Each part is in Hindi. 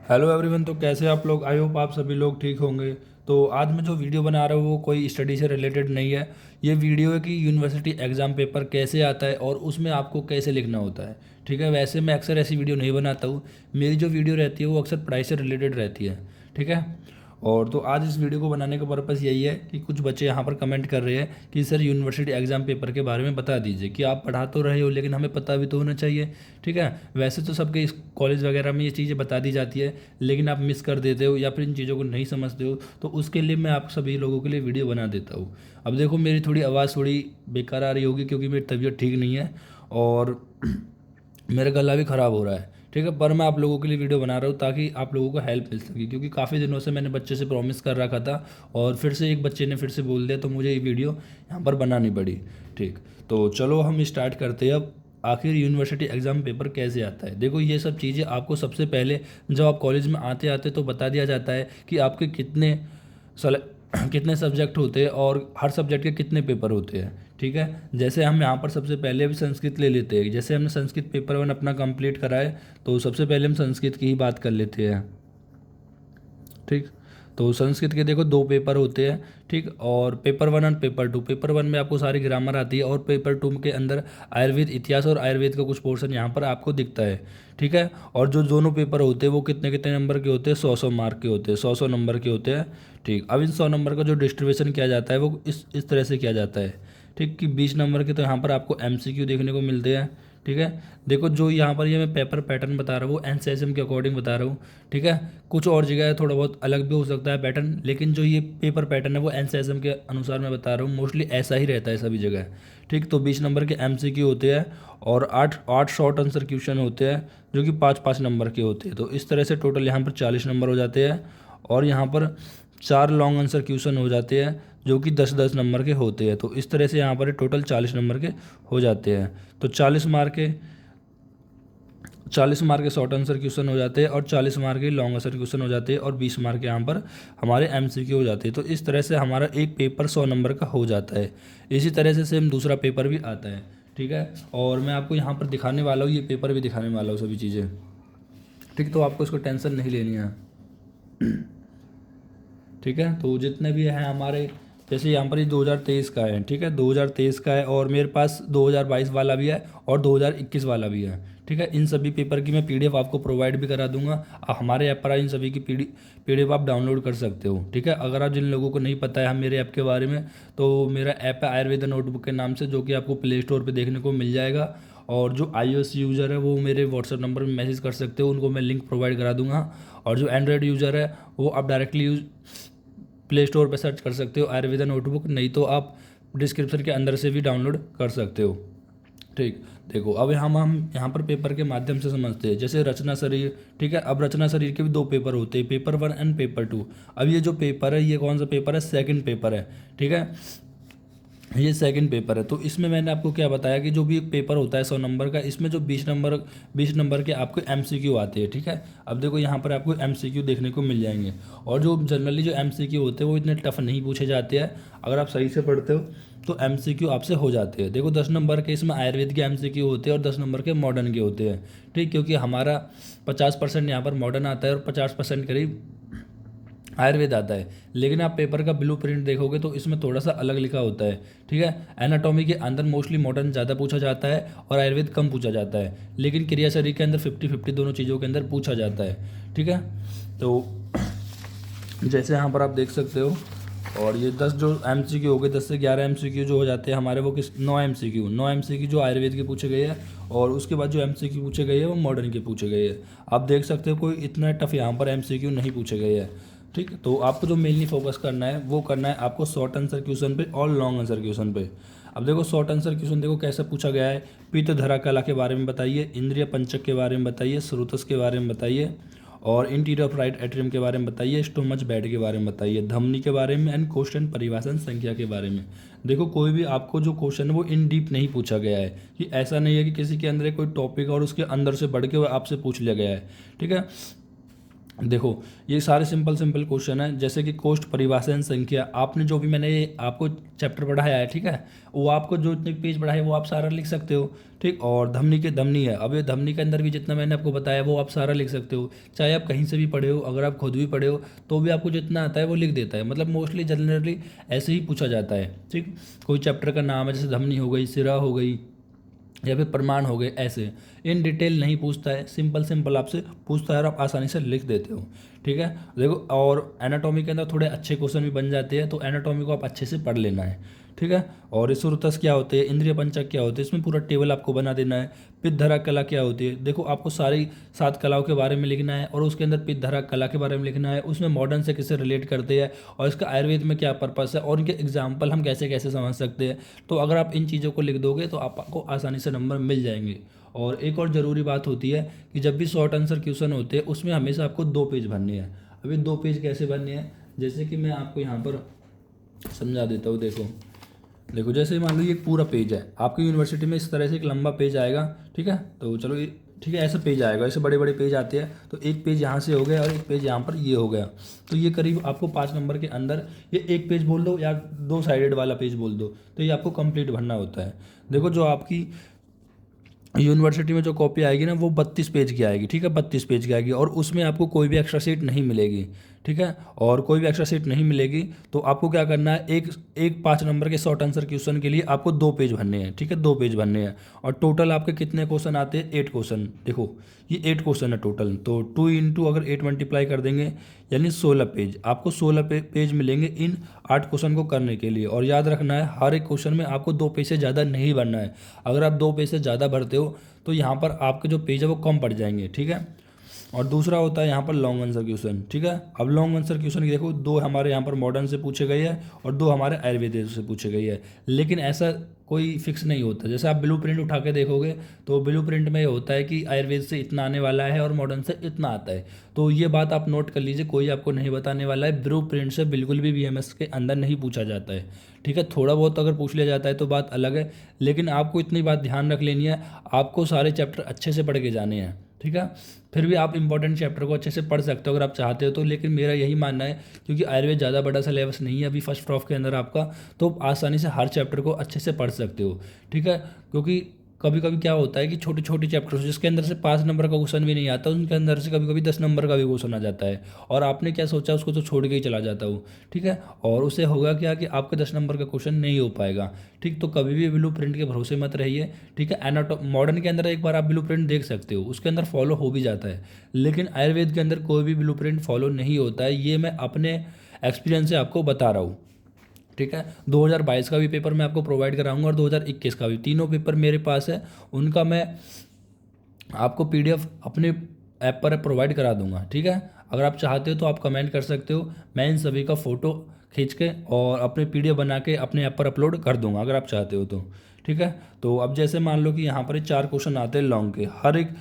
Hello everyone. तो कैसे आप लोग? आई होप आप सभी लोग ठीक होंगे। तो आज मैं जो वीडियो बना रहा हूँ वो कोई स्टडी से रिलेटेड नहीं है। ये वीडियो है कि यूनिवर्सिटी एग्ज़ाम पेपर कैसे आता है और उसमें आपको कैसे लिखना होता है। ठीक है, वैसे मैं अक्सर ऐसी वीडियो नहीं बनाता हूँ। मेरी जो वीडियो रहती है वो अक्सर पढ़ाई से रिलेटेड रहती है। ठीक है। और तो आज इस वीडियो को बनाने का पर्पज़ यही है कि कुछ बच्चे यहाँ पर कमेंट कर रहे हैं कि सर यूनिवर्सिटी एग्ज़ाम पेपर के बारे में बता दीजिए, कि आप पढ़ा तो रहे हो लेकिन हमें पता भी तो होना चाहिए। ठीक है। वैसे तो सबके इस कॉलेज वगैरह में ये चीज़ें बता दी जाती है, लेकिन आप मिस कर देते हो या फिर इन चीज़ों को नहीं समझते हो, तो उसके लिए मैं आप सभी लोगों के लिए वीडियो बना देता हूँ। अब देखो, मेरी थोड़ी आवाज़ थोड़ी बेकार आ रही होगी क्योंकि मेरी तबीयत ठीक नहीं है और मेरा गला भी ख़राब हो रहा है। ठीक है, पर मैं आप लोगों के लिए वीडियो बना रहा हूँ ताकि आप लोगों को हेल्प मिल सके, क्योंकि काफ़ी दिनों से मैंने बच्चे से प्रॉमिस कर रखा था और फिर से एक बच्चे ने फिर से बोल दिया, तो मुझे ये वीडियो यहाँ पर बनानी पड़ी। ठीक, तो चलो हम स्टार्ट करते हैं अब। आखिर यूनिवर्सिटी एग्ज़ाम पेपर कैसे आता है? देखो, ये सब चीज़ें आपको सबसे पहले जब आप कॉलेज में आते आते तो बता दिया जाता है कि आपके कितने कितने सब्जेक्ट होते हैं और हर सब्जेक्ट के कितने पेपर होते हैं। ठीक है। जैसे हम यहाँ पर सबसे पहले भी संस्कृत ले लेते हैं। जैसे हमने संस्कृत पेपर 1 अपना कंप्लीट करा है, तो सबसे पहले हम संस्कृत की ही बात कर लेते हैं। ठीक, तो संस्कृत के देखो 2 पेपर होते हैं। ठीक, और पेपर 1 और पेपर 2। पेपर 1 में आपको सारी ग्रामर आती है और पेपर 2 के अंदर आयुर्वेद इतिहास और आयुर्वेद का कुछ पोर्शन यहाँ पर आपको दिखता है। ठीक है। और जो दोनों पेपर होते हैं वो कितने कितने नंबर के होते हैं? 100 मार्क के होते हैं, 100 नंबर के होते हैं। ठीक, अब इन 100 नंबर का जो डिस्ट्रीब्यूशन किया जाता है वो इस तरह से किया जाता है। ठीक, कि 20 नंबर के तो यहाँ पर आपको एमसीक्यू देखने को मिलते हैं। ठीक है। देखो, जो यहाँ पर ये मैं पेपर पैटर्न बता रहा हूँ वो एनसीएसएम के अकॉर्डिंग बता रहा हूँ। ठीक है। कुछ और जगह थोड़ा बहुत अलग भी हो सकता है पैटर्न, लेकिन जो ये पेपर पैटर्न है वो एनसीएसएम के अनुसार मैं बता रहा हूँ, मोस्टली ऐसा ही रहता है सभी जगह। ठीक, तो 20 नंबर के एमसीक्यू होते हैं और आठ आठ शॉर्ट आंसर क्वेश्चन होते हैं जो कि 5-5 नंबर के होते हैं। तो इस तरह से टोटल यहाँ पर 40 नंबर हो जाते हैं और यहाँ पर 4 लॉन्ग आंसर क्वेश्चन हो जाते हैं जो कि 10-10 नंबर के होते हैं। तो इस तरह से यहाँ पर टोटल 40 नंबर के हो जाते हैं। तो 40 मार्क के शॉर्ट आंसर क्वेश्चन हो जाते हैं और 40 मार्क के लॉन्ग आंसर क्वेश्चन हो जाते हैं और 20 मार्क के यहाँ पर हमारे एमसीक्यू हो जाते हैं। तो इस तरह से हमारा एक पेपर 100 नंबर का हो जाता है। इसी तरह से सेम दूसरा पेपर भी आता है। ठीक है। और मैं आपको यहाँ पर दिखाने वाला हूँ, ये पेपर भी दिखाने वाला हूँ, सभी चीज़ें। ठीक, तो आपको इसको टेंशन नहीं लेनी है। ठीक है। तो जितने भी हैं हमारे, जैसे यहाँ पर ये 2023 का है। ठीक है, 2023 का है और मेरे पास 2022 वाला भी है और 2021 वाला भी है। ठीक है, इन सभी पेपर की मैं पीडीएफ आपको प्रोवाइड भी करा दूंगा। हमारे ऐप पर इन सभी की पीडीएफ आप डाउनलोड कर सकते हो। ठीक है। अगर आप जिन लोगों को नहीं पता है मेरे ऐप के बारे में, तो मेरा ऐप है आयुर्वेदा नोटबुक के नाम से, जो कि आपको प्ले स्टोर पर देखने को मिल जाएगा। और जो iOS यूज़र है वो मेरे व्हाट्सएप नंबर में मैसेज कर सकते हो, उनको मैं लिंक प्रोवाइड करा दूंगा। और जो एंड्रॉयड यूज़र है वो आप डायरेक्टली प्ले स्टोर पर सर्च कर सकते हो आयुर्वेदा नोटबुक, नहीं तो आप डिस्क्रिप्शन के अंदर से भी डाउनलोड कर सकते हो। ठीक, देखो अब हम यहाँ पर पेपर के माध्यम से समझते हैं। जैसे रचना शरीर। ठीक है, अब रचना शरीर के भी 2 पेपर होते हैं, पेपर 1 एंड पेपर 2। अब ये जो पेपर है ये कौन सा पेपर है? सेकंड पेपर है। ठीक है, ये सेकंड पेपर है। तो इसमें मैंने आपको क्या बताया कि जो भी एक पेपर होता है 100 नंबर का, इसमें जो 20 नंबर के आपको एमसीक्यू आते हैं। ठीक है, अब देखो यहाँ पर आपको एमसीक्यू देखने को मिल जाएंगे। और जो जनरली जो एमसीक्यू होते हैं वो इतने टफ नहीं पूछे जाते हैं। अगर आप सही से पढ़ते हो तो एमसीक्यू आपसे हो जाते हैं। देखो, 10 नंबर के इसमें आयुर्वेद के एमसीक्यू होते हैं और 10 नंबर के मॉडर्न के होते हैं। ठीक, क्योंकि हमारा 50% यहाँ पर मॉडर्न आता है और 50% करीब आयुर्वेद आता है। लेकिन आप पेपर का ब्लू प्रिंट देखोगे तो इसमें थोड़ा सा अलग लिखा होता है। ठीक है, एनाटॉमी के अंदर मोस्टली मॉडर्न ज़्यादा पूछा जाता है और आयुर्वेद कम पूछा जाता है, लेकिन क्रिया शरीर के अंदर 50-50 दोनों चीज़ों के अंदर पूछा जाता है। ठीक है, तो जैसे यहाँ पर आप देख सकते हो। और ये 10 जो एमसीक्यू हो गए, 10 से 11 एमसीक्यू जो हो जाते हैं हमारे, वो किस 9 एमसीक्यू जो आयुर्वेद के पूछे गए हैं और उसके बाद जो एमसीक्यू पूछे गए हैं वो मॉडर्न के पूछे गए हैं। आप देख सकते हो कोई इतना टफ यहाँ पर एमसीक्यू नहीं पूछे गए हैं। ठीक, तो आपको जो मेनली फोकस करना है वो करना है आपको शॉर्ट आंसर क्वेश्चन पे और लॉन्ग आंसर क्वेश्चन पे। अब देखो, शॉर्ट आंसर क्वेश्चन देखो कैसे पूछा गया है। पित्त धरा कला के बारे में बताइए, इंद्रिय पंचक के बारे में बताइए, श्रोतस के बारे में बताइए और इंटीरियर ऑफ राइट एट्रियम के बारे में बताइए, स्टोमच बेड के बारे में बताइए, धमनी के बारे में एंड क्वेश्चन परिभाषण संख्या के बारे में। देखो, कोई भी आपको जो क्वेश्चन है वो इन डीप नहीं पूछा गया है, कि ऐसा नहीं है कि किसी के अंदर कोई टॉपिक और उसके अंदर से बढ़ के वो आपसे पूछ लिया गया है। ठीक है, देखो, ये सारे सिंपल सिंपल क्वेश्चन हैं, जैसे कि कोष्ठ परिभाषण संख्या, आपने जो भी मैंने ये आपको चैप्टर पढ़ाया है, ठीक है, वो आपको जो इतने पेज पढ़ाए वो आप सारा लिख सकते हो, ठीक। और धमनी के धमनी है, अब ये धमनी के अंदर भी जितना मैंने आपको बताया वो आप सारा लिख सकते हो, चाहे आप कहीं से भी पढ़े हो, अगर आप खुद भी पढ़े हो तो भी आपको जितना आता है वो लिख देता है। मतलब मोस्टली जनरली ऐसे ही पूछा जाता है, ठीक। कोई चैप्टर का नाम है, जैसे धमनी हो गई, सिरा हो गई, या फिर प्रमाण हो गए, ऐसे इन डिटेल नहीं पूछता है, सिंपल सिंपल आपसे पूछता है और आप आसानी से लिख देते हो, ठीक है। देखो, और एनाटॉमी के अंदर थोड़े अच्छे क्वेश्चन भी बन जाते हैं, तो एनाटॉमी को आप अच्छे से पढ़ लेना है, ठीक है। और सुरतस क्या होते हैं, इंद्रिय पंचक क्या होते हैं, इसमें पूरा टेबल आपको बना देना है। पित्तधरा कला क्या होती है, देखो आपको सारी 7 कलाओं के बारे में लिखना है, और उसके अंदर पित्तधरा कला के बारे में लिखना है, उसमें मॉडर्न से किससे रिलेट करते हैं, और इसका आयुर्वेद में क्या पर्पस है, और इनके एग्जाम्पल हम कैसे कैसे समझ सकते हैं। तो अगर आप इन चीज़ों को लिख दोगे तो आपको आसानी से नंबर मिल जाएंगे। और एक और ज़रूरी बात होती है कि जब भी शॉर्ट आंसर क्वेश्चन होते हैं उसमें हमेशा आपको 2 पेज भरने हैं। अभी 2 पेज कैसे भरने हैं, जैसे कि मैं आपको यहाँ पर समझा देता हूँ। देखो देखो, जैसे मान लो ये एक पूरा पेज है, आपकी यूनिवर्सिटी में इस तरह से एक लंबा पेज आएगा, ठीक है। तो चलो ये ठीक है, ऐसा पेज आएगा, ऐसे बड़े बड़े पेज आते हैं, तो एक पेज यहाँ से हो गया और एक पेज यहाँ पर ये हो गया, तो ये करीब आपको 5 नंबर के अंदर ये एक पेज बोल दो या 2 साइडेड वाला पेज बोल दो, तो ये आपको कंप्लीट भरना होता है। देखो, जो आपकी यूनिवर्सिटी में जो कॉपी आएगी ना वो 32 पेज की आएगी, ठीक है, 32 पेज की आएगी, और उसमें आपको कोई भी एक्स्ट्रा सीट नहीं मिलेगी, ठीक है। और कोई भी एक्स्ट्रा सीट नहीं मिलेगी, तो आपको क्या करना है, एक 5 नंबर के शॉर्ट आंसर क्वेश्चन के लिए आपको 2 पेज भरने हैं, ठीक है, 2 पेज भरने हैं। और टोटल आपके कितने क्वेश्चन आते हैं, 8 क्वेश्चन। देखो, ये 8 क्वेश्चन है टोटल, तो 2 इंटू अगर 8 मल्टीप्लाई कर देंगे यानी 16 पेज, आपको 16 पेज मिलेंगे इन 8 क्वेश्चन को करने के लिए। और याद रखना है, हर एक क्वेश्चन में आपको 2 पेज से ज़्यादा नहीं भरना है। अगर आप 2 पेज से ज़्यादा भरते हो तो यहाँ पर आपके जो पेज है वो कम पड़ जाएंगे, ठीक है। और दूसरा होता है यहाँ पर लॉन्ग आंसर क्वेश्चन, ठीक है। अब लॉन्ग आंसर क्वेश्चन देखो, 2 हमारे यहाँ पर मॉडर्न से पूछे गए हैं और 2 हमारे आयुर्वेद से पूछे गए हैं, लेकिन ऐसा कोई फिक्स नहीं होता। जैसे आप ब्लू प्रिंट उठा के देखोगे तो ब्लू प्रिंट में ये होता है कि आयुर्वेद से इतना आने वाला है और मॉडर्न से इतना आता है, तो ये बात आप नोट कर लीजिए, कोई आपको नहीं बताने वाला है, ब्लू प्रिंट से बिल्कुल भी बीएमएस के अंदर नहीं पूछा जाता है, ठीक है। थोड़ा बहुत अगर पूछ लिया जाता है तो बात अलग है, लेकिन आपको इतनी बात ध्यान रख लेनी है, आपको सारे चैप्टर अच्छे से पढ़ के जाने हैं, ठीक है। फिर भी आप इंपॉर्टेंट चैप्टर को अच्छे से पढ़ सकते हो अगर आप चाहते हो तो, लेकिन मेरा यही मानना है क्योंकि आयुर्वेद ज़्यादा बड़ा सिलेबस नहीं है अभी फर्स्ट प्रॉफ के अंदर आपका, तो आसानी से हर चैप्टर को अच्छे से पढ़ सकते हो, ठीक है। क्योंकि कभी कभी क्या होता है कि छोटे छोटे चैप्टर्स जिसके अंदर से 5 नंबर का क्वेश्चन भी नहीं आता, उनके अंदर से कभी कभी 10 नंबर का भी क्वेश्चन आ जाता है, और आपने क्या सोचा उसको तो छोड़ के ही चला जाता हूँ, ठीक है। और उससे होगा क्या कि आपके 10 नंबर का क्वेश्चन नहीं हो पाएगा, ठीक। तो कभी भी ब्लू प्रिंट के भरोसे मत रहिए, ठीक है। मॉडर्न के अंदर एक बार आप ब्लू प्रिंट देख सकते हो, उसके अंदर फॉलो हो भी जाता है, लेकिन आयुर्वेद के अंदर कोई भी ब्लू प्रिंट फॉलो नहीं होता है, ये मैं अपने एक्सपीरियंस से आपको बता रहा हूँ, ठीक है। 2022 का भी पेपर मैं आपको प्रोवाइड कराऊंगा और 2021 का भी, तीनों पेपर मेरे पास है, उनका मैं आपको पीडीएफ अपने ऐप पर प्रोवाइड करा दूंगा, ठीक है। अगर आप चाहते हो तो आप कमेंट कर सकते हो, मैं इन सभी का फ़ोटो खींच के और अपने पीडीएफ बना के अपने ऐप पर अपलोड कर दूंगा अगर आप चाहते हो तो, ठीक है। तो अब जैसे मान लो कि यहाँ पर 4 क्वेश्चन आते हैं लॉन्ग के, हर एक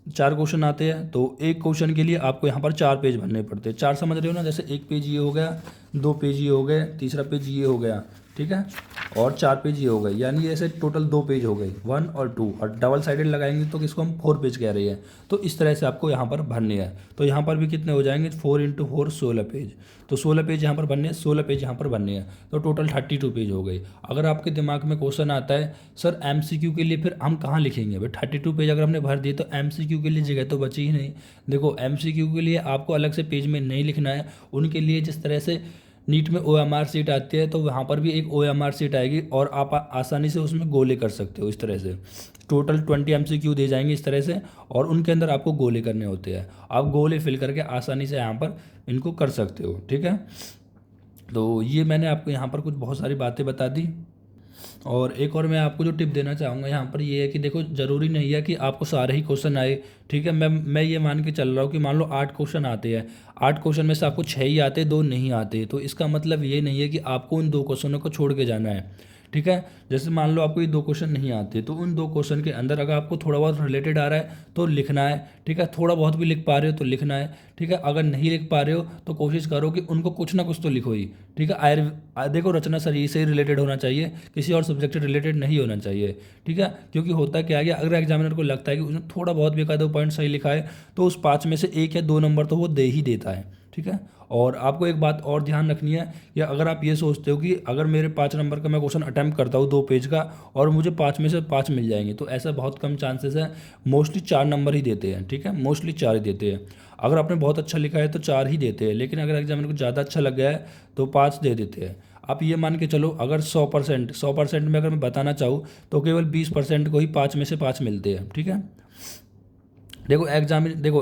4 क्वेश्चन आते हैं, तो एक क्वेश्चन के लिए आपको यहाँ पर 4 पेज भरने पड़ते हैं, 4 समझ रहे हो ना, जैसे एक पेज ये हो गया, 2 पेज ये हो गए, तीसरा पेज ये हो गया, ठीक है, और 4 पेज ये हो गए, यानी ऐसे टोटल 2 पेज हो गए, 1 और 2, और डबल साइडेड लगाएंगे तो किसको हम 4 पेज कह रहे हैं। तो इस तरह से आपको यहाँ पर भरने हैं, तो यहाँ पर भी कितने हो जाएंगे, 4 इंटू 4 16 पेज, तो 16 पेज यहाँ पर भरने हैं, 16 पेज यहाँ पर भरने हैं, तो टोटल 32 पेज हो गए। अगर आपके दिमाग में क्वेश्चन आता है सर एमसीक्यू के लिए फिर हम कहाँ लिखेंगे भाई, 32 पेज अगर हमने भर दिए तो एमसीक्यू के लिए जगह तो बची ही नहीं। देखो, एमसीक्यू के लिए आपको अलग से पेज में नहीं लिखना है, उनके लिए जिस तरह से नीट में OMR सीट आती है तो वहाँ पर भी एक OMR सीट आएगी और आप आसानी से उसमें गोले कर सकते हो। इस तरह से टोटल 20 MCQ दे जाएंगे इस तरह से, और उनके अंदर आपको गोले करने होते हैं, आप गोले फिल करके आसानी से यहाँ पर इनको कर सकते हो, ठीक है। तो ये मैंने आपको यहाँ पर कुछ बहुत सारी बातें बता दी, और एक और मैं आपको जो टिप देना चाहूँगा यहाँ पर ये है कि देखो, ज़रूरी नहीं है कि आपको सारे ही क्वेश्चन आए, ठीक है। मैं ये मान के चल रहा हूँ कि मान लो 8 क्वेश्चन आते हैं, 8 क्वेश्चन में से आपको 6 ही आते, 2 नहीं आते, तो इसका मतलब ये नहीं है कि आपको उन 2 क्वेश्चनों को छोड़ के जाना है, ठीक है। जैसे मान लो आपको ये 2 क्वेश्चन नहीं आते, तो उन 2 क्वेश्चन के अंदर अगर आपको थोड़ा बहुत रिलेटेड आ रहा है तो लिखना है, ठीक है। थोड़ा बहुत भी लिख पा रहे हो तो लिखना है, ठीक है। अगर नहीं लिख पा रहे हो तो कोशिश करो कि उनको कुछ ना कुछ तो लिखो ही, ठीक है। देखो रचना सही से रिलेटेड होना चाहिए, किसी और सब्जेक्ट से रिलेटेड नहीं होना चाहिए, ठीक है। क्योंकि होता क्या है कि अगर एग्जामिनर को लगता है कि उसने थोड़ा बहुत भी 1-2 पॉइंट सही लिखा है तो उस 5 में से 1 या 2 नंबर तो वो दे ही देता है, ठीक है। और आपको एक बात और ध्यान रखनी है कि अगर आप ये सोचते हो कि अगर मेरे 5 नंबर का मैं क्वेश्चन अटैम्प्ट करता हूँ 2 पेज का और मुझे 5 में से 5 मिल जाएंगे, तो ऐसा बहुत कम चांसेस है। मोस्टली 4 नंबर ही देते हैं, ठीक है, मोस्टली 4 ही देते हैं। अगर आपने बहुत अच्छा लिखा है तो 4 ही देते हैं, लेकिन अगर एग्जामिनर को ज़्यादा अच्छा लग गया है तो 5 दे देते हैं। आप ये मान के चलो अगर 100% में अगर मैं बताना चाहूँ तो केवल 20% को ही 5 में से 5 मिलते हैं, ठीक है। देखो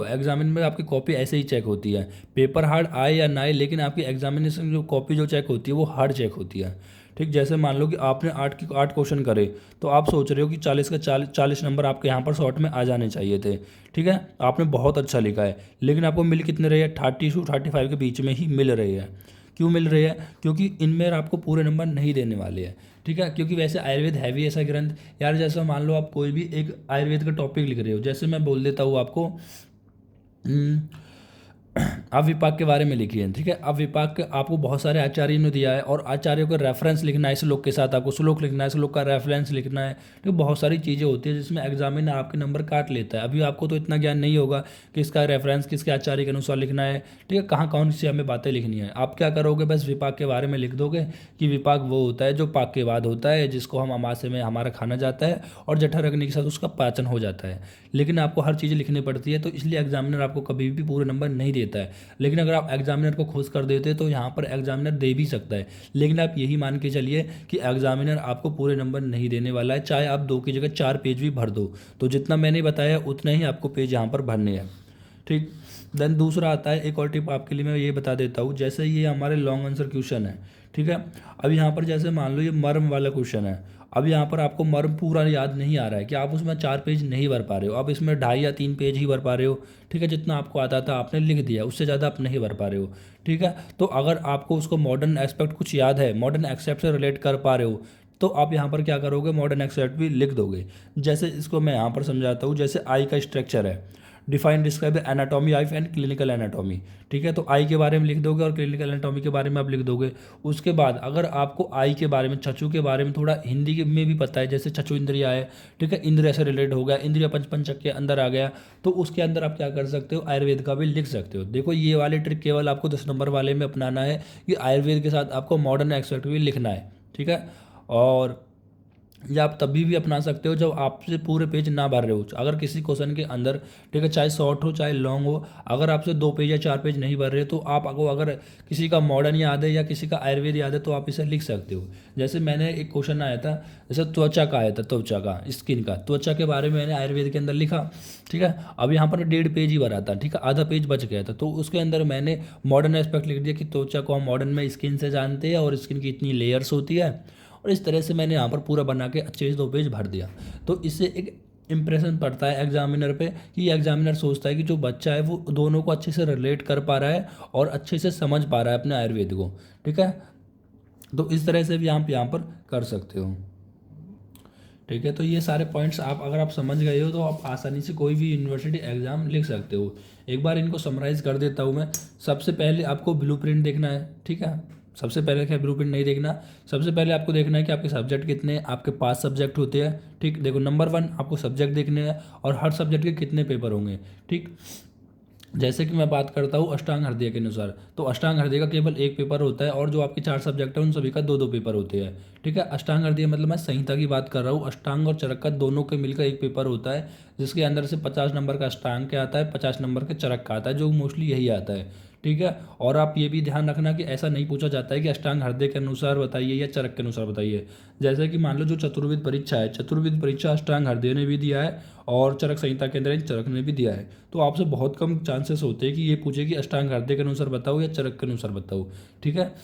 एग्जामिन में आपकी कॉपी ऐसे ही चेक होती है, पेपर हार्ड आए या ना आए, लेकिन आपकी एग्जामिनेशन जो कॉपी जो चेक होती है वो हार्ड चेक होती है, ठीक। जैसे मान लो कि आपने 8 क्वेश्चन करे तो आप सोच रहे हो कि 40 का 40 नंबर आपके यहाँ पर शॉर्ट में आ जाने चाहिए थे, ठीक है। आपने बहुत अच्छा लिखा है, लेकिन आपको मिल कितने रहे हैं, 30 से 35 के बीच में ही मिल रहे हैं। क्यों मिल रही है? क्योंकि इनमें आपको पूरे नंबर नहीं देने वाले हैं, ठीक है। क्योंकि वैसे आयुर्वेद है भी ऐसा ग्रंथ यार, जैसे मान लो आप कोई भी एक आयुर्वेद का टॉपिक लिख रहे हो, जैसे मैं बोल देता हूँ आपको हम्म, आप विपाक के बारे में लिखिए, ठीक है। अब विपाक के आपको बहुत सारे आचार्य ने दिया है और आचार्यों का रेफरेंस लिखना है, श्लोक के साथ आपको श्लोक लिखना है, श्लोक का रेफरेंस लिखना है, ठीक। बहुत सारी चीज़ें होती है जिसमें एग्जामिनर आपके नंबर काट लेता है। अभी आपको तो इतना ज्ञान नहीं होगा कि इसका रेफरेंस किसके आचार्य के अनुसार लिखना है, ठीक है, कहाँ कौन सी हमें बातें लिखनी है। आप क्या करोगे, बस विपाक के बारे में लिख दोगे कि विपाक वो होता है जो पाक के बाद होता है, जिसको हम अमाशय में हमारा खाना जाता है और जठर रखने के साथ उसका पाचन हो जाता है। लेकिन आपको हर चीज़ लिखनी पड़ती है, तो इसलिए एग्जामिनर आपको कभी भी पूरे नंबर नहीं देता है। लेकिन अगर आप एग्जामिनर को खुश कर देते तो यहाँ पर एग्जामिनर दे भी सकता है, लेकिन आप यही मान के चलिए कि एग्जामिनर आपको पूरे नंबर नहीं देने वाला है, चाहे आप 2 की जगह 4 पेज भी भर दो, तो जितना मैंने बताया उतना ही आपको पेज यहाँ पर भरने हैं, ठीक। देन दूसरा आता है, एक और टिप आपके लिए मैं ये बता देता हूँ। जैसे ये हमारे लॉन्ग आंसर क्वेश्चन है, ठीक है। अब यहाँ पर जैसे मान लो ये मर्म वाला क्वेश्चन है, अब यहाँ पर आपको मर्म पूरा याद नहीं आ रहा है कि आप उसमें 4 पेज नहीं भर पा रहे हो, आप इसमें 2.5 या 3 पेज ही भर पा रहे हो, ठीक है। जितना आपको आता था आपने लिख दिया, उससे ज़्यादा आप नहीं भर पा रहे हो, ठीक है। तो अगर आपको उसको मॉडर्न एस्पेक्ट कुछ याद है, मॉडर्न एक्सेप्ट से रिलेट कर पा रहे हो, तो आप यहाँ पर क्या करोगे, मॉडर्न एक्सेप्ट भी लिख दोगे। जैसे इसको मैं यहाँ पर समझाता हूँ, जैसे आई का स्ट्रक्चर है, define describe anatomy I and clinical anatomy, ठीक है। तो आई के बारे में लिख दोगे और क्लिनिकल एनाटॉमी के बारे में आप लिख दोगे। उसके बाद अगर आपको आई के बारे में, चक्षु के बारे में थोड़ा हिंदी में भी पता है, जैसे चक्षु इंद्रिया है, ठीक है, इंद्रिया से रिलेटेड हो गया, इंद्रिया पंचक के अंदर आ गया, तो उसके अंदर आप क्या कर सकते हो, आयुर्वेद का भी लिख सकते हो। देखो ये वाली ट्रिक केवल आपको 10 नंबर वाले में अपनाना है कि आयुर्वेद के साथ आपको मॉडर्न एक्सपेक्ट भी लिखना है, ठीक है। और या आप तभी भी अपना सकते हो जब आपसे पूरे पेज ना भर रहे हो। अगर किसी क्वेश्चन के अंदर, ठीक है, चाहे शॉर्ट हो चाहे लॉन्ग हो, अगर आपसे 2 पेज या 4 पेज नहीं भर रहे तो आपको अगर किसी का मॉडर्न याद है या किसी का आयुर्वेद याद है तो आप इसे लिख सकते हो। जैसे मैंने एक क्वेश्चन आया था, जैसे त्वचा का आया था, त्वचा का, स्किन का, त्वचा के बारे में मैंने आयुर्वेद के अंदर लिखा, ठीक है। अब यहाँ पर 1.5 पेज ही भरा था, ठीक है, आधा पेज बच गया था, तो उसके अंदर मैंने मॉडर्न एस्पेक्ट लिख दिया कि त्वचा को हम मॉडर्न में स्किन से जानते हैं और स्किन की इतनी लेयर्स होती है, और इस तरह से मैंने यहाँ पर पूरा बना के अच्छे से 2 पेज भर दिया। तो इससे एक इम्प्रेशन पड़ता है एग्जामिनर पे कि एग्जामिनर सोचता है कि जो बच्चा है वो दोनों को अच्छे से रिलेट कर पा रहा है और अच्छे से समझ पा रहा है अपने आयुर्वेद को, ठीक है। तो इस तरह से भी आप यहाँ पर कर सकते हो, ठीक है। तो ये सारे पॉइंट्स आप अगर आप समझ गए हो तो आप आसानी से कोई भी यूनिवर्सिटी एग्ज़ाम लिख सकते हो। एक बार इनको समराइज़ कर देता हूँ मैं। सबसे पहले आपको ब्लूप्रिंट देखना है, ठीक है। सबसे पहले क्या, ब्लूप्रिंट नहीं देखना, सबसे पहले आपको देखना है कि आपके सब्जेक्ट कितने हैं, आपके 5 सब्जेक्ट होते हैं, ठीक। देखो नंबर 1 आपको सब्जेक्ट देखने हैं और हर सब्जेक्ट के कितने पेपर होंगे, ठीक। जैसे कि मैं बात करता हूँ अष्टांग हृदय के अनुसार, तो अष्टांग हृदय का केवल 1 पेपर होता है और जो आपके 4 सब्जेक्ट हैं उन सभी का 2-2 पेपर होते हैं, ठीक है। अष्टांग हृदय मतलब मैं संहिता की बात कर रहा हूँ, अष्टांग और चरक का दोनों के मिलकर 1 पेपर होता है, जिसके अंदर से 50 नंबर का अष्टांग का आता है, 50 नंबर का चरक का आता है, जो मोस्टली यही आता है, ठीक है। और आप ये भी ध्यान रखना कि ऐसा नहीं पूछा जाता है कि अष्टांग हृदय के अनुसार बताइए या चरक के अनुसार बताइए। जैसे कि मान लो जो चतुर्विद परीक्षा है, चतुर्विद परीक्षा अष्टांग हृदय ने भी दिया है और चरक संहिता के अंदर चरक ने भी दिया है, तो आपसे बहुत कम चांसेस होते हैं कि ये पूछे कि अष्टांग हृदय के अनुसार बताओ या चरक के अनुसार बताओ, ठीक है।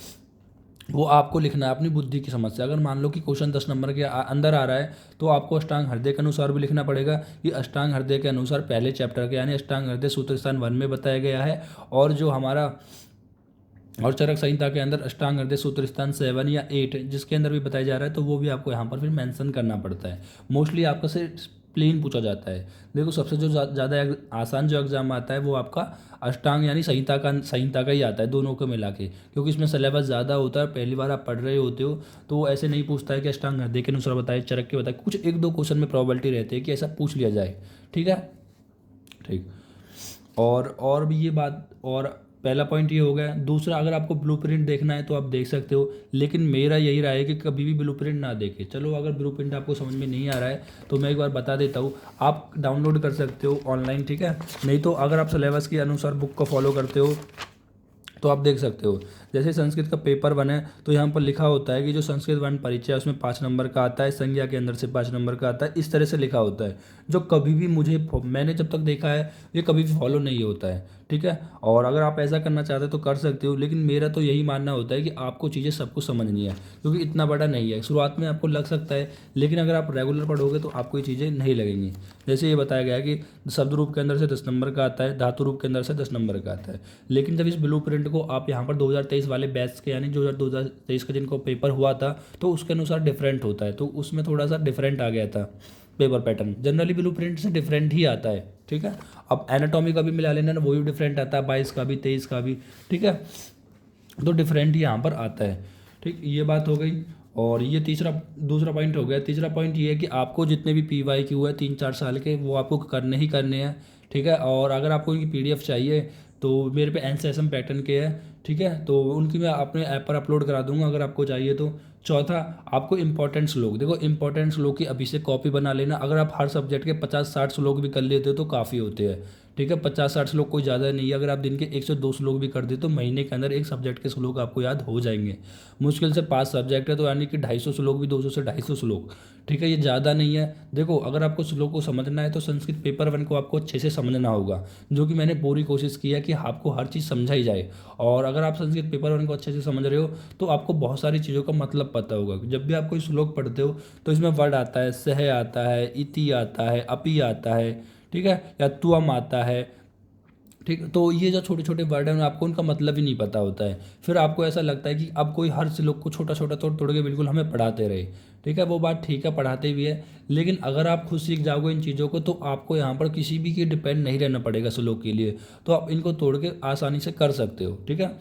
वो आपको लिखना है अपनी बुद्धि की समझ से। अगर मान लो कि क्वेश्चन 10 नंबर के अंदर आ रहा है तो आपको अष्टांग हृदय के अनुसार भी लिखना पड़ेगा कि अष्टांग हृदय के अनुसार पहले चैप्टर के यानी अष्टांग हृदय सूत्र स्थान 1 में बताया गया है, और जो हमारा और चरक संहिता के अंदर अष्टांग हृदय सूत्र स्थान 7 या 8 जिसके अंदर भी बताया जा रहा है, तो वो भी आपको यहाँ पर फिर मेंशन करना पड़ता है। मोस्टली आपका से प्लेन पूछा जाता है। देखो सबसे जो ज़्यादा आसान जो एग्जाम आता है वो आपका अष्टांग यानी संहिता का ही आता है, दोनों को मिला के, क्योंकि इसमें सिलेबस ज़्यादा होता है, पहली बार आप पढ़ रहे होते हो, तो वो ऐसे नहीं पूछता है कि अष्टांग हृदय के अनुसार बताए, चरक के बताए, कुछ एक दो क्वेश्चन में प्रोबेबिलिटी रहती है कि ऐसा पूछ लिया जाए। ठीक है, ठीक। और भी ये बात, और पहला पॉइंट ये हो गया। दूसरा, अगर आपको ब्लूप्रिंट देखना है तो आप देख सकते हो, लेकिन मेरा यही राय है कि कभी भी ब्लूप्रिंट ना देखें। चलो अगर ब्लूप्रिंट आपको समझ में नहीं आ रहा है तो मैं एक बार बता देता हूँ, आप डाउनलोड कर सकते हो ऑनलाइन, ठीक है। नहीं तो अगर आप सिलेबस के अनुसार बुक को फॉलो करते हो तो आप देख सकते हो। जैसे संस्कृत का पेपर 1 है तो यहाँ पर लिखा होता है कि जो संस्कृत 1 परिचय है उसमें 5 नंबर का आता है, संज्ञा के अंदर से 5 नंबर का आता है, इस तरह से लिखा होता है, जो कभी भी मैंने जब तक देखा है ये कभी भी फॉलो नहीं होता है। ठीक है, और अगर आप ऐसा करना चाहते हो तो कर सकते हो, लेकिन मेरा तो यही मानना होता है कि आपको चीज़ें सब कुछ समझनी है, क्योंकि इतना बड़ा नहीं है। शुरुआत में आपको लग सकता है, लेकिन अगर आप रेगुलर पढ़ोगे तो आपको ये चीज़ें नहीं लगेंगी। जैसे ये बताया गया है कि शब्द रूप के अंदर से 10 नंबर का आता है, धातु रूप के अंदर से 10 नंबर का आता है, लेकिन जब इस ब्लू प्रिंट को आप यहाँ पर 2023 वाले बैच के, यानी 2023 का जिनको पेपर हुआ था, तो उसके अनुसार डिफरेंट होता है, तो उसमें थोड़ा सा डिफरेंट आ गया था paper pattern. Generally blue print से डिफरेंट ही आता है। ठीक है, अब एनाटॉमी का भी मिला लेना ना, वो भी डिफरेंट आता है, 22 का भी, 23 का भी। ठीक है, तो डिफरेंट ही यहाँ पर आता है। ठीक, ये बात हो गई। और ये दूसरा पॉइंट हो गया। तीसरा पॉइंट ये है कि आपको जितने भी PYQ है 3-4 साल के, वो आपको करने ही करने हैं। ठीक है, और अगर आपको इनकी PDF चाहिए तो मेरे पे NSSM पैटर्न के है। ठीक है, तो उनकी मैं अपने ऐप पर अपलोड करा दूंगा अगर आपको चाहिए तो। चौथा, आपको इंपॉर्टेंट श्लोक, देखो इंपॉर्टेंट श्लोक की अभी से कॉपी बना लेना। अगर आप हर सब्जेक्ट के 50-60 श्लोक भी कर लेते हो तो काफ़ी होते हैं। ठीक है, 50-60 श्लोक कोई ज़्यादा नहीं है। अगर आप दिन के 1 से 2 श्लोक भी कर दे तो महीने के अंदर एक सब्जेक्ट के श्लोक आपको याद हो जाएंगे। मुश्किल से 5 सब्जेक्ट है तो यानी कि 250 श्लोक भी, 200 से 250 श्लोक। ठीक है, ये ज़्यादा नहीं है। देखो अगर आपको श्लोक को समझना है तो संस्कृत पेपर 1 को आपको अच्छे से समझना होगा, जो कि मैंने पूरी कोशिश की है कि आपको हर चीज़ समझाई जाए। और अगर आप संस्कृत पेपर 1 को अच्छे से समझ रहे हो तो आपको बहुत सारी चीज़ों का मतलब पता होगा। जब भी आप कोई श्लोक पढ़ते हो तो इसमें वर्ड आता है, सह आता है, इति आता है, अपि आता है, ठीक है, या त्वम आता है। ठीक, तो ये जो छोटे छोटे वर्ड हैं आपको उनका मतलब ही नहीं पता होता है। फिर आपको ऐसा लगता है कि अब कोई हर श्लोक को छोटा छोटा तोड़ तोड़ के बिल्कुल हमें पढ़ाते रहे। ठीक है, वो बात ठीक है, पढ़ाते भी है, लेकिन अगर आप खुद सीख जाओगे इन चीज़ों को तो आपको यहाँ पर किसी भी की डिपेंड नहीं रहना पड़ेगा श्लोक के लिए, तो आप इनको तोड़ के आसानी से कर सकते हो। ठीक है,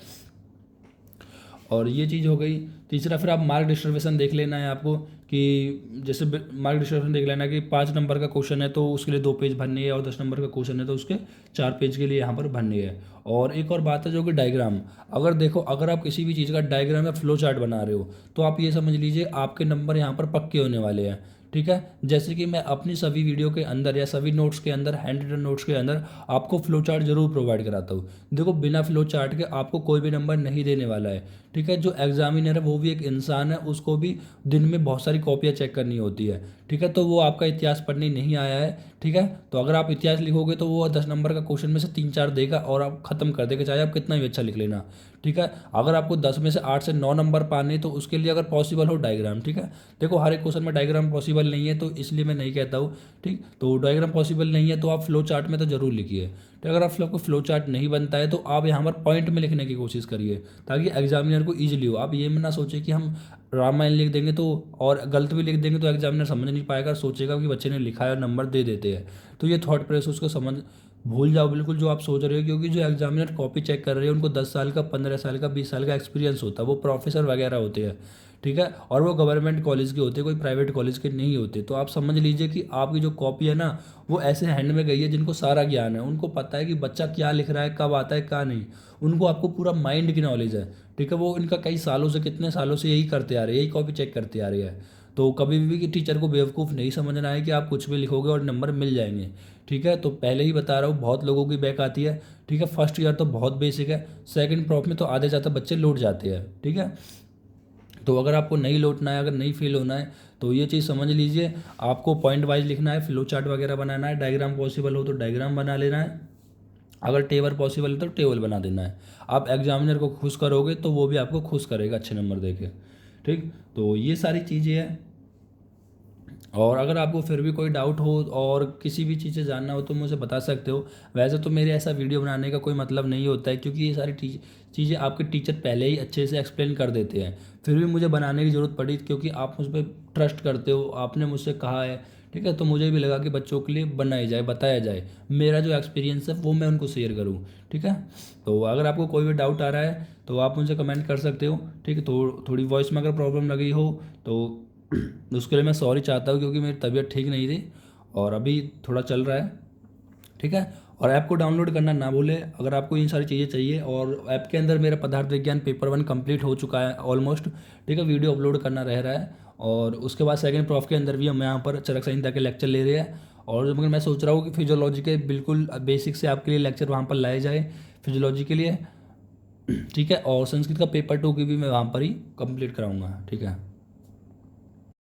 और ये चीज़ हो गई। तीसरा, फिर आप मार्क डिस्ट्रीब्यूशन देख लेना है आपको, कि जैसे मार्क डिस्ट्रीब्यूशन देख लेना है कि 5 नंबर का क्वेश्चन है तो उसके लिए 2 पेज भरने हैं, और 10 नंबर का क्वेश्चन है तो उसके 4 पेज के लिए यहाँ पर भरने हैं। और एक और बात है जो कि डायग्राम, अगर देखो अगर आप किसी भी चीज़ का डायग्राम या फ्लो चार्ट बना रहे हो तो आप ये समझ लीजिए आपके नंबर यहाँ पर पक्के होने वाले हैं। ठीक है, जैसे कि मैं अपनी सभी वीडियो के अंदर या सभी नोट्स के अंदर, हैंड रिटन नोट्स के अंदर आपको फ्लो चार्ट जरूर प्रोवाइड कराता हूँ। देखो बिना फ्लो चार्ट के आपको कोई भी नंबर नहीं देने वाला है। ठीक है, जो एग्जामिनर है वो भी एक इंसान है, उसको भी दिन में बहुत सारी कॉपियाँ चेक करनी होती है। ठीक है, तो वो आपका इतिहास पढ़ने नहीं आया है। ठीक है, तो अगर आप इतिहास लिखोगे तो वो 10 नंबर का क्वेश्चन में से 3-4 देगा और आप खत्म कर देगा, चाहे आप कितना भी अच्छा लिख लेना। ठीक है, अगर आपको 10 में से 8 से 9 नंबर पाने तो उसके लिए अगर पॉसिबल हो डायग्राम। ठीक है, देखो हर एक क्वेश्चन में डायग्राम पॉसिबल नहीं है तो इसलिए मैं नहीं कहता हूँ। ठीक, तो डायग्राम पॉसिबल नहीं है तो आप फ्लो चार्ट में तो जरूर लिखिए। तो अगर आप आपको फ्लो चार्ट नहीं बनता है तो आप यहाँ पर पॉइंट में लिखने की कोशिश करिए, ताकि एग्जामिनर को ईजिली हो। आप ये ना सोचे कि हम रामायण लिख देंगे तो, और गलत भी लिख देंगे तो एग्जामिनर समझ नहीं पाएगा, सोचेगा कि बच्चे ने लिखा है और नंबर दे देते हैं। तो ये थॉट प्रोसेस को समझ भूल जाओ बिल्कुल जो आप सोच रहे हो, क्योंकि जो एग्जामिनर कॉपी चेक कर रहे हैं उनको 10 साल का, 15 साल का, 20 साल का एक्सपीरियंस होता है, वो प्रोफेसर वगैरह होते हैं। ठीक है, और वो गवर्नमेंट कॉलेज के होते हैं, कोई प्राइवेट कॉलेज के नहीं होते। तो आप समझ लीजिए कि आपकी जो कॉपी है ना वो ऐसे हैंड में गई है जिनको सारा ज्ञान है, उनको पता है कि बच्चा क्या लिख रहा है, कब आता है, क्या नहीं, उनको आपको पूरा माइंड की नॉलेज है। ठीक है, वो इनका कई सालों से, कितने सालों से यही करते आ रहे हैं, यही कॉपी चेक करते आ रहे हैं। तो कभी भी कि टीचर को बेवकूफ़ नहीं समझना है कि आप कुछ भी लिखोगे और नंबर मिल जाएंगे। ठीक है, तो पहले ही बता रहा हूँ बहुत लोगों की बैक आती है। ठीक है, फर्स्ट ईयर तो बहुत बेसिक है, सेकंड प्रॉप में तो आधे ज़्यादा बच्चे लौट जाते हैं। ठीक है, तो अगर आपको नहीं लौटना है, अगर नहीं फेल होना है तो ये चीज़ समझ लीजिए, आपको पॉइंट वाइज लिखना है, फ्लो चार्ट वगैरह बनाना है, डायग्राम पॉसिबल हो तो डायग्राम बना लेना है, अगर टेबल पॉसिबल है तो टेबल बना देना है। आप एग्जामिनर को खुश करोगे तो वो भी आपको खुश करेगा अच्छे नंबर देके। ठीक, तो ये सारी चीज़ें हैं। और अगर आपको फिर भी कोई डाउट हो और किसी भी चीज़ से जानना हो तो मुझे बता सकते हो। वैसे तो मेरे ऐसा वीडियो बनाने का कोई मतलब नहीं होता है, क्योंकि ये सारी चीज़ें आपके टीचर पहले ही अच्छे से एक्सप्लेन कर देते हैं। फिर भी मुझे बनाने की ज़रूरत पड़ी क्योंकि आप मुझ पर ट्रस्ट करते हो, आपने मुझसे कहा है, ठीक है, तो मुझे भी लगा कि बच्चों के लिए बनाई जाए, बताया जाए, मेरा जो एक्सपीरियंस है वो मैं उनको शेयर करूँ। ठीक है, तो अगर आपको कोई भी डाउट आ रहा है तो आप मुझे कमेंट कर सकते हो। ठीक है, तो थोड़ी वॉइस में अगर प्रॉब्लम लगी हो तो उसके लिए मैं सॉरी चाहता हूँ, क्योंकि मेरी तबीयत ठीक नहीं थी और अभी थोड़ा चल रहा है। ठीक है, और ऐप को डाउनलोड करना ना भूलें अगर आपको इन सारी चीज़ें चाहिए। और ऐप के अंदर मेरा पदार्थ विज्ञान पेपर 1 कंप्लीट हो चुका है ऑलमोस्ट। ठीक है, वीडियो अपलोड करना रह रहा है, और उसके बाद सेकंड प्रॉफ के अंदर भी हम यहाँ पर चरक संहिता के लेक्चर ले रहे हैं। और मगर मैं सोच रहा हूँ कि फिजियोलॉजी के बिल्कुल बेसिक से आपके लिए लेक्चर वहाँ पर लाए जाए फिजियोलॉजी के लिए। ठीक है, और संस्कृत का पेपर 2 की भी मैं वहाँ पर ही कंप्लीट कराऊंगा। ठीक है।